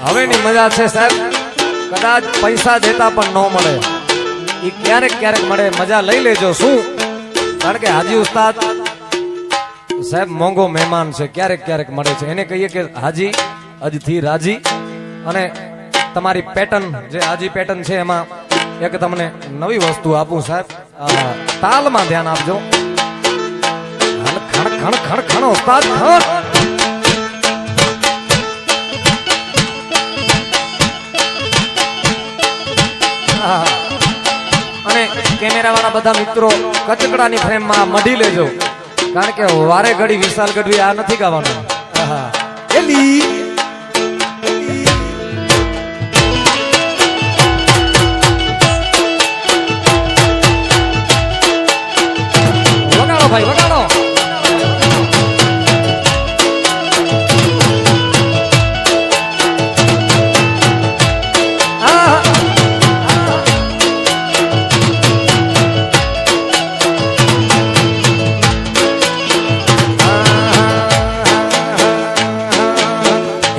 હવેની મજા છે સાહેબ, કદાચ પૈસા દેતા પણ ન મળે, એ ક્યારેક ક્યારેક મળે, મજા લઈ લેજો. શું? કારણ કે હાજી ઉસ્તાદ સાહેબ મોંઘો મહેમાન છે, ક્યારેક ક્યારેક મળે છે. એને કહીએ કે હાજી આજથી રાજી. અને તમારી પેટર્ન જે હાજી પેટર્ન છે એમાં એક તમને નવી વસ્તુ આપું સાહેબ, તાલમાં ધ્યાન આપજો. ખણ ખણ ખણ ખણ ઉસ્તાદ ખણ. અને કેમેરા વાળા બધા મિત્રો કચકડાની ફ્રેમમાં મઢી લેજો, કારણ કે વારે ઘડી વિશાલ ગઢવી આ નથી ગાવાનું. એલી વગાડો ભાઈ વગાડો.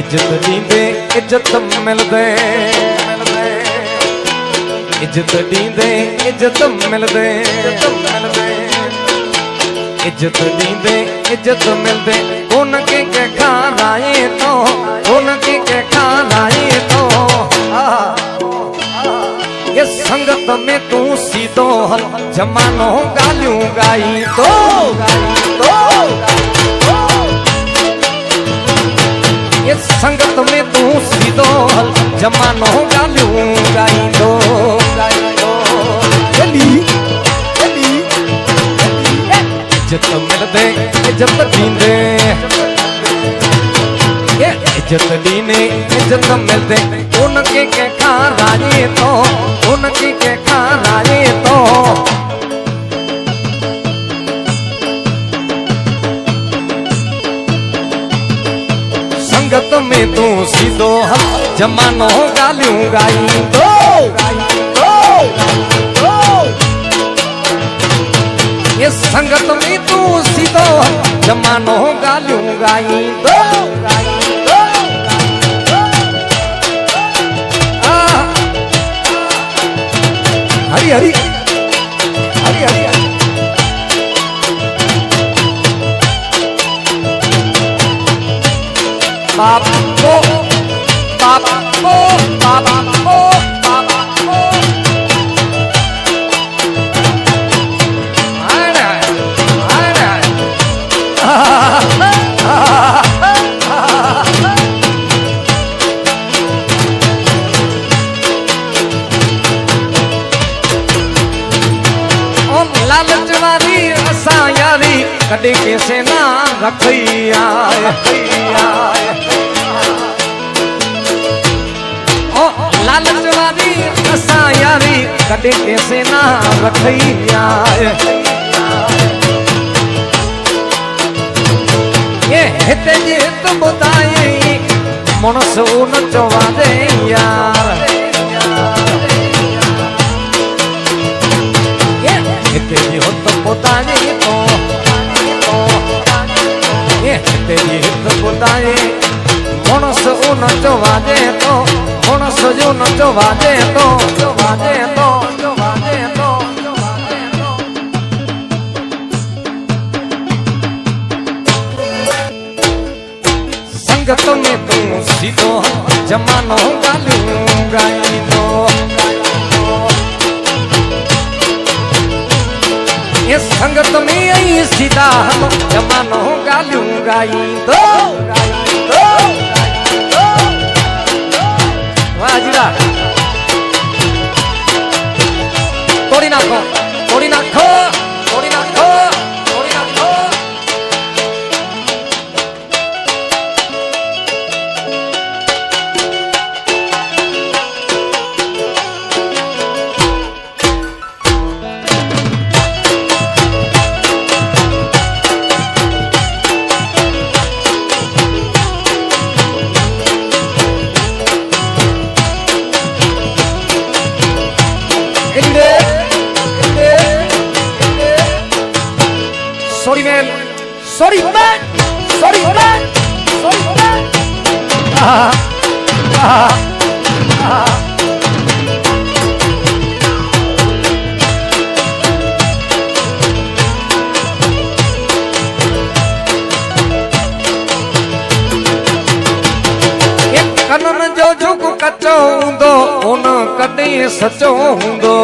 इज्जत दींदे इज्जत मिलदे, इज्जत दींदे इज्जत मिलदे, इज्जत दींदे इज्जत मिलदे. उनके के खानाए तो, उनके के खानाए तो. ये संगत में तू सीधो हल, जमानो गालियों गाई तो, ये संगत में तू सीधो हल, जमानो गालियों गाई दो. इज्जत मिलदे इज्जत दींदे, इज्जत दीने इज्जत मिलदे. उनके के खानाए तो, उनके के खानाए तो. संगत में तू सीधो हल, जमानो गालियों गाई दो. ये संगत में तू सीधो हल, जमानो गालियों गाई दो. हरी हरी हरी हरी. बाबा को बाबा को बाबा को बाबा को. लालच वाली असां यारी कॾहिं कैसे ना रखी आए. लालच वाली असां यारी कॾहिं कैसे ना रखी आए. ये हिते जी हित ॿुधाए मुणस उन चवादे यार. हिते जी हित ॿुधाए तो, ये हिते जी हित ॿुधाए मुणस उन चवादे तो, मुणस जो न चवादे तो, चवादे तो, चवादे तो, चवादे तो. संगत में तू सीधो जमानो गालियों गाई दो. ये संगत में आई सीधा जमानो गालियों गाई दो. वाजिरा तोड़ी नाखो, तोड़ी नाखो, तोड़ी नाखो, तोड़ी नाखो. Sorry man, sorry man, sorry man, sorry man. Kanan जो झुक कचो हूंदो उन कॾहिं सचो हूंदो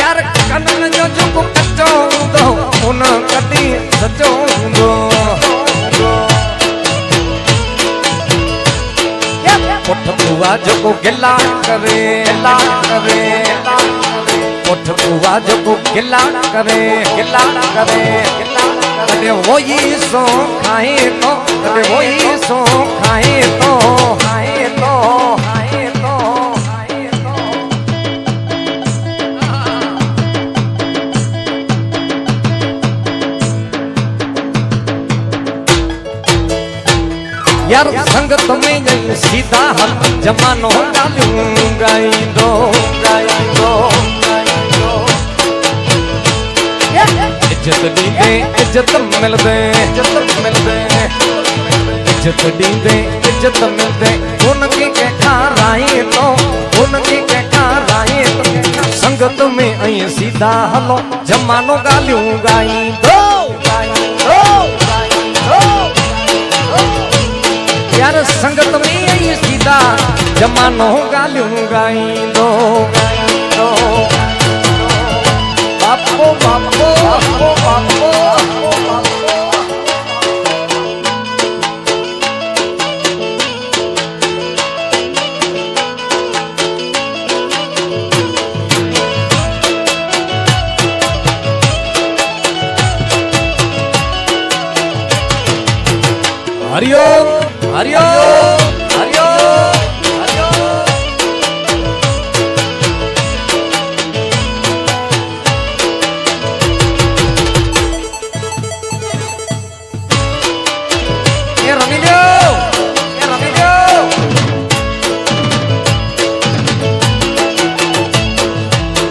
यार कनन जो झुक कचो हूंदो उन कॾहिं सचो हूंदो पुठ बुआ जेको गिला करे पुठ बुआ जेको गिला करे कदे वही सो खाए तो कदे वही सो खाए तो यार संगत में नहीं सीधा हल जमानो गालियूं गाइंदो इज्जत दींदे इज्जत मिलदे इज्जत दींदे इज्जत मिलदे उनकी के खाराई तो संगत में आई सीधा हलो जमानो गालियूं गाइंदो यार संगत में आई सीधा जमानो गालियूं गाइंदो बापो बापो बापो बापो हरिओम हरिओम हरिओम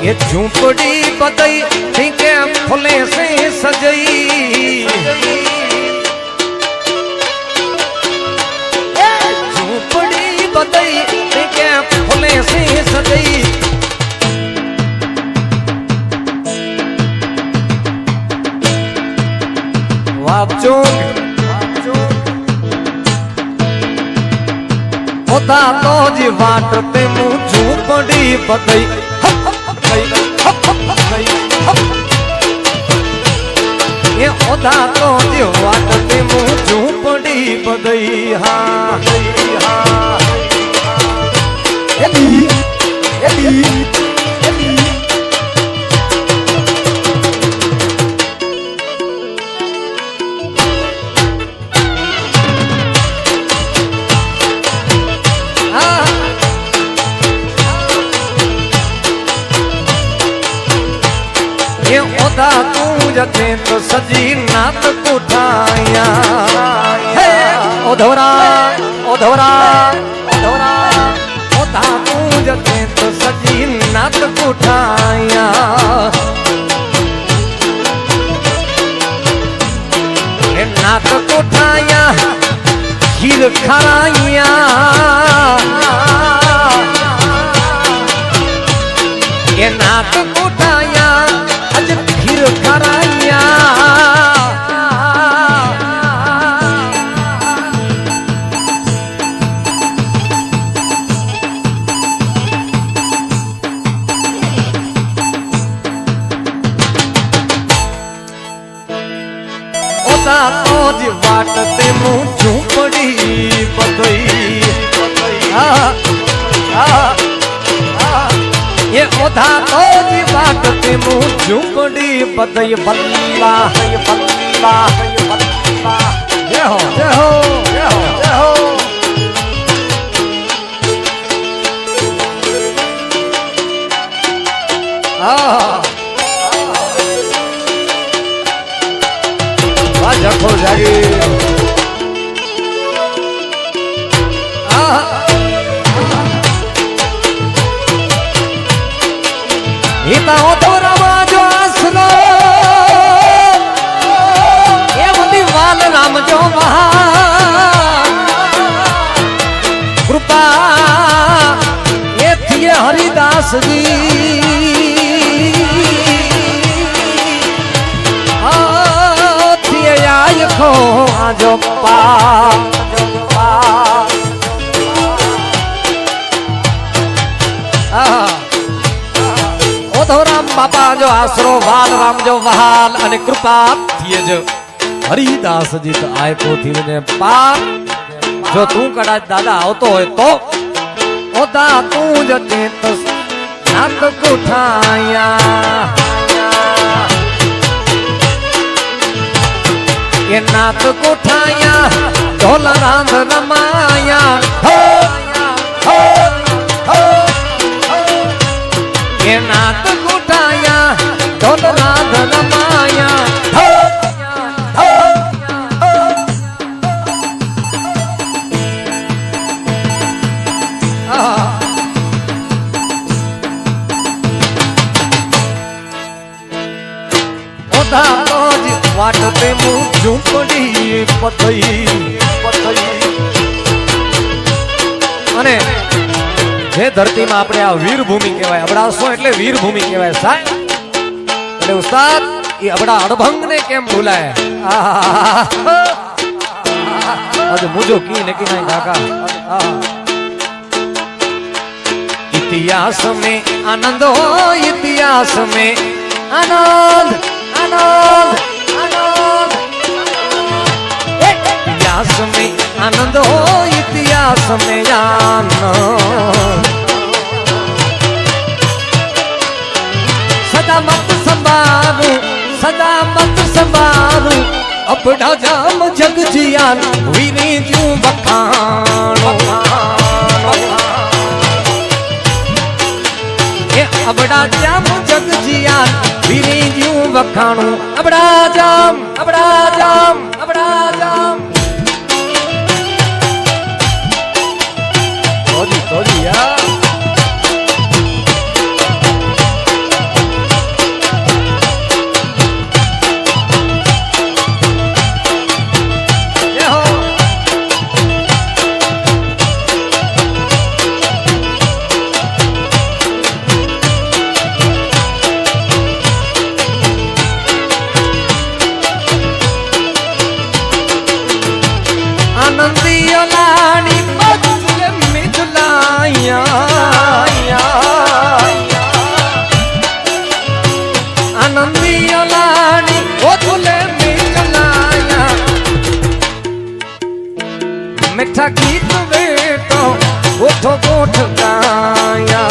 ये झूंपड़ी बदई ठीक है फुले से सजई झूंपड़ी बदई ठीक है फुले से सजई वापचो होता तो जी वाट ते मुंह झूंपड़ी बदई ये ओदा तो जो वाट ते मुंह झूंपड़ी बदई हाँ ये ओदा तू जते तो सजी नात कुठाया ओधोरा ओदा तू जते तो सजी नात कुठाया ये नात कुठाया खीर खराया ये नात कुठाया खीर खराया ओदा तो जी वाट ते मुंह झूंपड़ी बदई ये ओदा तो जी वाट ते मुंह झूंपड़ी बदई बल्ला जय हो जय हो जय हो जय हो जखो जागी हिता ओधोरा जो आसरो ये बदी वाल राम जो महा હરિદાસજી આય ખો આજો પા રામ બાપા જો આશરો વાલ રામ જો વહાલ અને કૃપા થીએ જો હરિદાસજી તો આયકો થીને પાપ જો તું કદાચ દાદા આવતો હોય તો ઓ દા તું જ ચેત નાત કોઠાયા એ નાત કોઠાયા ઢોલ રાંધ રમાયા હો એ નાત કોઠાયા ઢોલ રાંધ રમાયા વાટતે મું ઝૂંપડી પથઈ અને જે ધરતીમાં આપણે આ વીરભૂમિ કહેવાય અબડાસો એટલે વીરભૂમિ કહેવાય સાહેબ એટલે ઉસ્તાદ એ અબડા અડભંગ ને કેમ ભૂલાય આજે મુજો કી ને કી નહીં કાકા इतिहास में आनंद हो इतिहास में आनंद आनंद आनंद इतिहास में आनंद हो इतिहास में आनंद सदा मत संभारू अपना जाम जग जियान वीरी जू बखानो अबड़ा जाम जग जियान वीरी जू बखानो अबड़ा जाम अबड़ा जाम अबड़ा जाम तोड़ी यार मीठा गीत बेटो गोठो गोठ गाया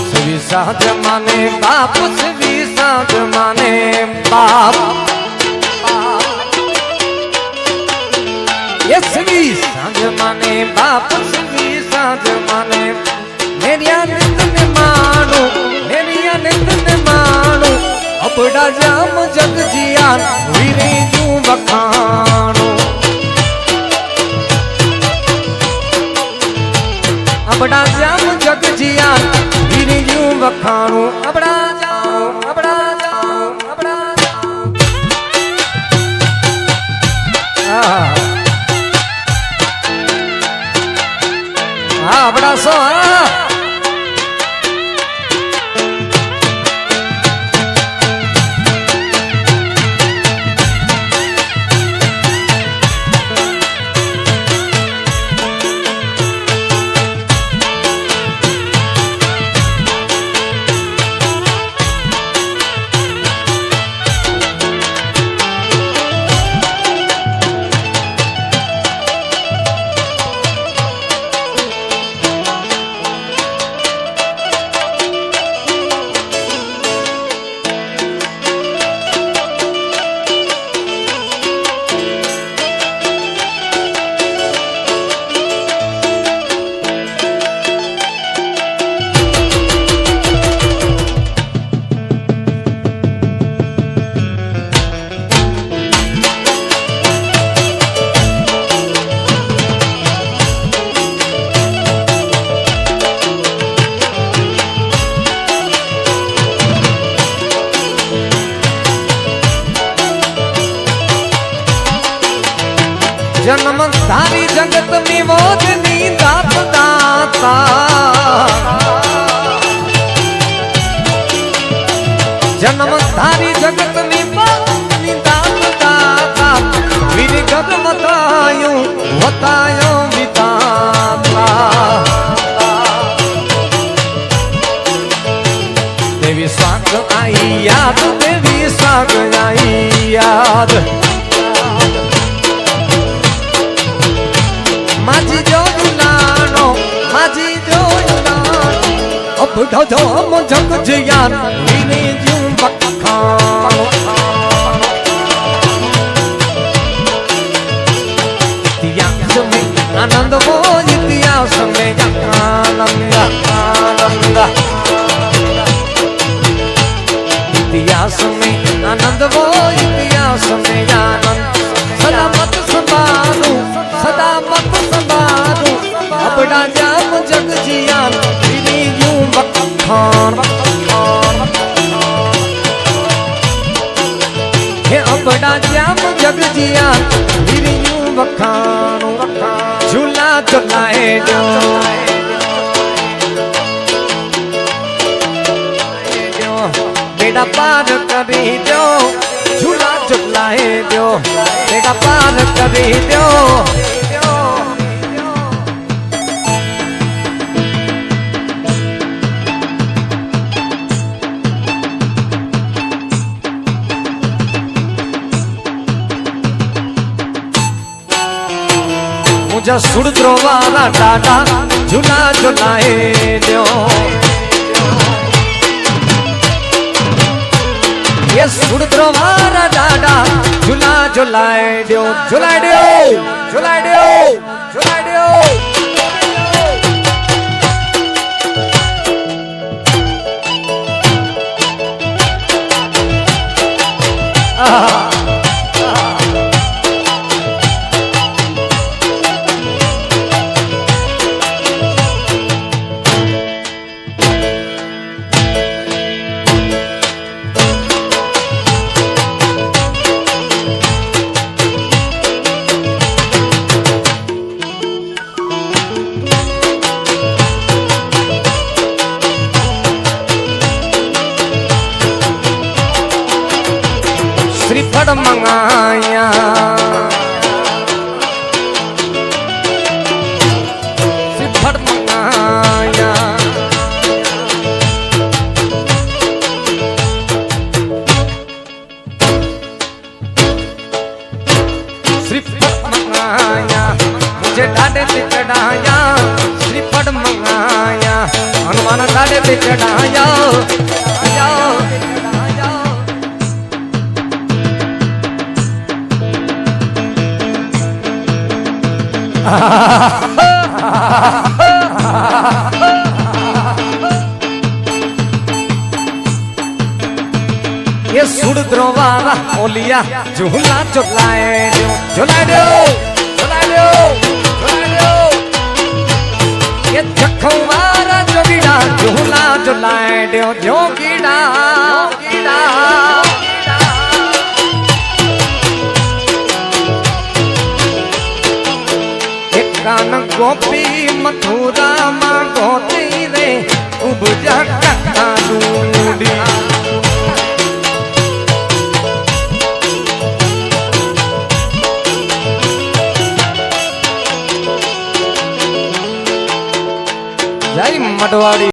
सभी साध माने बाप सभी साध माने बाप ये सभी साध माने बाप सभी साध माने मेरी आनंद ने मानो मानो अपड़ा जाम जग जियान वीरे जू बखानो अपड़ा जाम जग जियान वीरे जू बखानो अपड़ा जाम अपड़ा जाम अपड़ा हाँ अपड़ा सो जन्म धारी जगत में मोजनी दात दाता जन्म धारी जगत में मोजनी दात दाता वीर गद बतायो विधाता देवी साग आई याद देवी साग आई याद माझी जो लानो माझी जो लानो अब ढो जग जियान वीने जूं बखानो इतिहास में आनंद वो इतिहास में आनंद आनंद इतिहास में आनंद वो इतिहास में आनंद सलामत संभालू सदामत संभालू अपना जाम जग जियान विनी यूं बखान हे अपना जाम जग जियान विनी यूं बखान झूला झुलाए जो बेड़ा पार करी दो झूला झुलाए दो बेड़ा पार करी दो मुझे सुरद्रो वाला डाडा झूला झुलाए दो ये सुरद्रो वाला डाडा झूला झुलाए दो झुलाए दो झुलाए दो झुलाए दो श्रीफल मंगाया श्रीफल मंगाया श्रीफल मंगाया मुझे ढाडे पे चढ़ाया श्रीफल मंगाया हनुमान ढाडे पे चढ़ाया ये सुरद्रो वाला ओलिया झूला झुलाए दो झुलाए दो झुलाए दो झुलाए दो ये जखों वाला जोगीड़ा झूला झुलाए दो जोगीड़ा जोगीड़ा कान गोपी मथुरा मां गोती रे उपजा कानूनी जय मडवाड़ी।